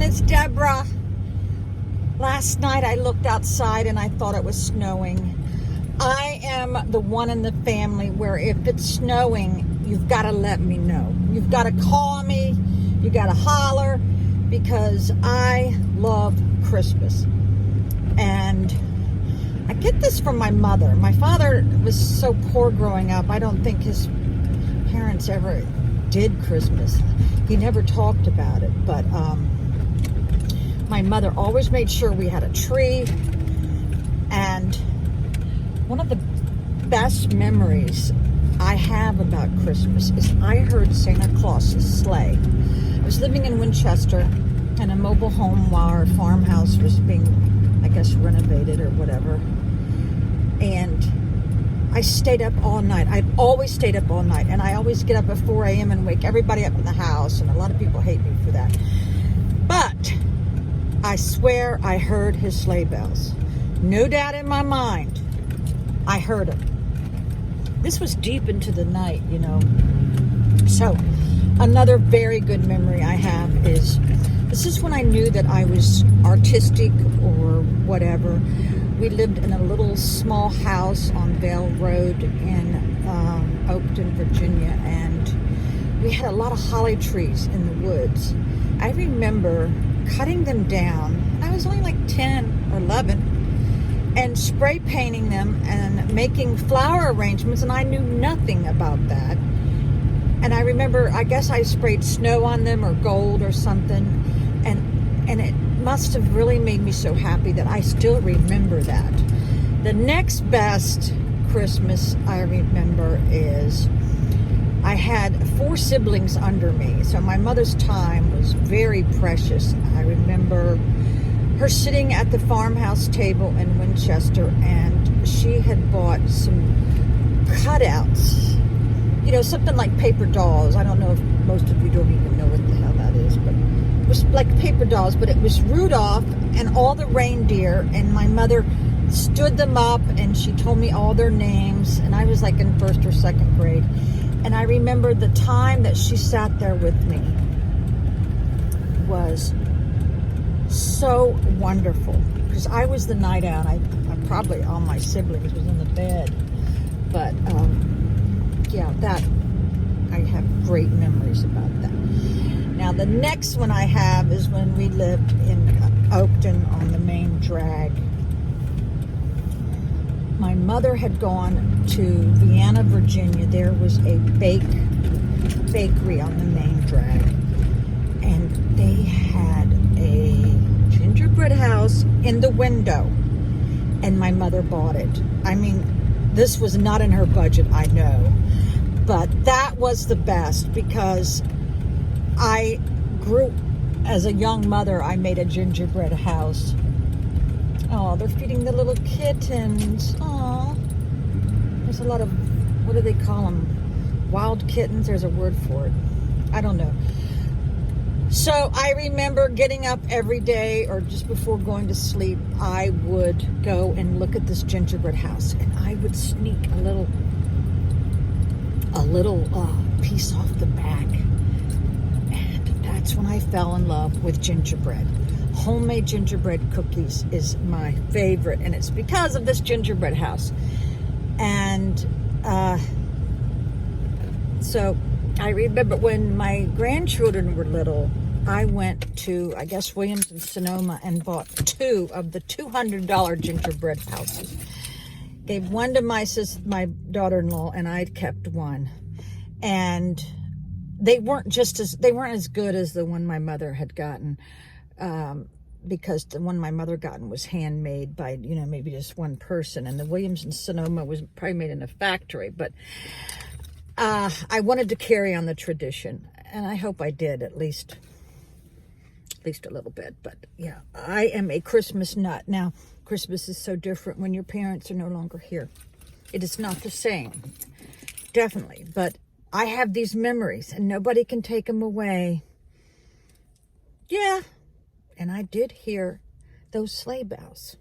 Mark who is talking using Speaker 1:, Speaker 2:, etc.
Speaker 1: everyone, it's Deborah. Last night I looked outside and I thought it was snowing. I am the one in the family where if it's snowing, you've got to let me know. You've got to call me, you got to holler, because I love Christmas. And I get this from my mother. My father was so poor growing up, I don't think his parents ever did Christmas. He never talked about it, but my mother always made sure we had a tree. And one of the best memories I have about Christmas is I heard Santa Claus's sleigh. I was living in Winchester in a mobile home while our farmhouse was being, I guess, renovated or whatever. And I stayed up all night. I've always stayed up all night, and I always get up at 4 a.m. and wake everybody up in the house, and a lot of people hate me for that. But I swear I heard his sleigh bells. No doubt in my mind, I heard them. This was deep into the night, you know. So, another very good memory I have is, this is when I knew that I was artistic or whatever. We lived in a little small house on Vale Road in Oakton, Virginia, and we had a lot of holly trees in the woods. I remember cutting them down. I was only like 10 or 11, and spray painting them and making flower arrangements, and I knew nothing about that. And I remember, I guess I sprayed snow on them or gold or something, and it must have really made me so happy that I still remember that. The next best Christmas I remember is I had 4 siblings under me, so my mother's time was very precious. I remember her sitting at the farmhouse table in Winchester, and she had bought some cutouts, you know, something like paper dolls. I don't know if most of you don't even know what the hell that is, but it was like paper dolls, but it was Rudolph and all the reindeer, and my mother stood them up and she told me all their names, and I was like in 1st or 2nd grade. And I remember the time that she sat there with me was so wonderful, because I was the night out. I probably, all my siblings was in the bed, but yeah, that, I have great memories about that. Now the next one I have is when we lived in Oakton on the main drag. My mother had gone to Vienna, Virginia. There was a bakery on the main drag, and they had a gingerbread house in the window, and my mother bought it. I mean, this was not in her budget, I know, but that was the best, because I grew, as a young mother, I made a gingerbread house. Oh, they're feeding the little kittens. Oh, there's a lot of, what do they call them? Wild kittens? There's a word for it. I don't know. So I remember getting up every day, or just before going to sleep, I would go and look at this gingerbread house, and I would sneak a little piece off the back. And that's when I fell in love with gingerbread. Homemade gingerbread cookies is my favorite, and it's because of this gingerbread house. And so I remember when my grandchildren were little, I went to, I guess, Williams and Sonoma, and bought 2 of the $200 gingerbread houses. Gave one to my daughter-in-law, and I'd kept one. And they weren't as good as the one my mother had gotten. Because the one my mother gotten was handmade by, you know, maybe just one person, and the Williams and Sonoma was probably made in a factory. But I wanted to carry on the tradition, and I hope I did, at least a little bit. But yeah, I am a Christmas nut. Now, Christmas is so different when your parents are no longer here. It is not the same, definitely. But I have these memories, and nobody can take them away. Yeah. And I did hear those sleigh bells.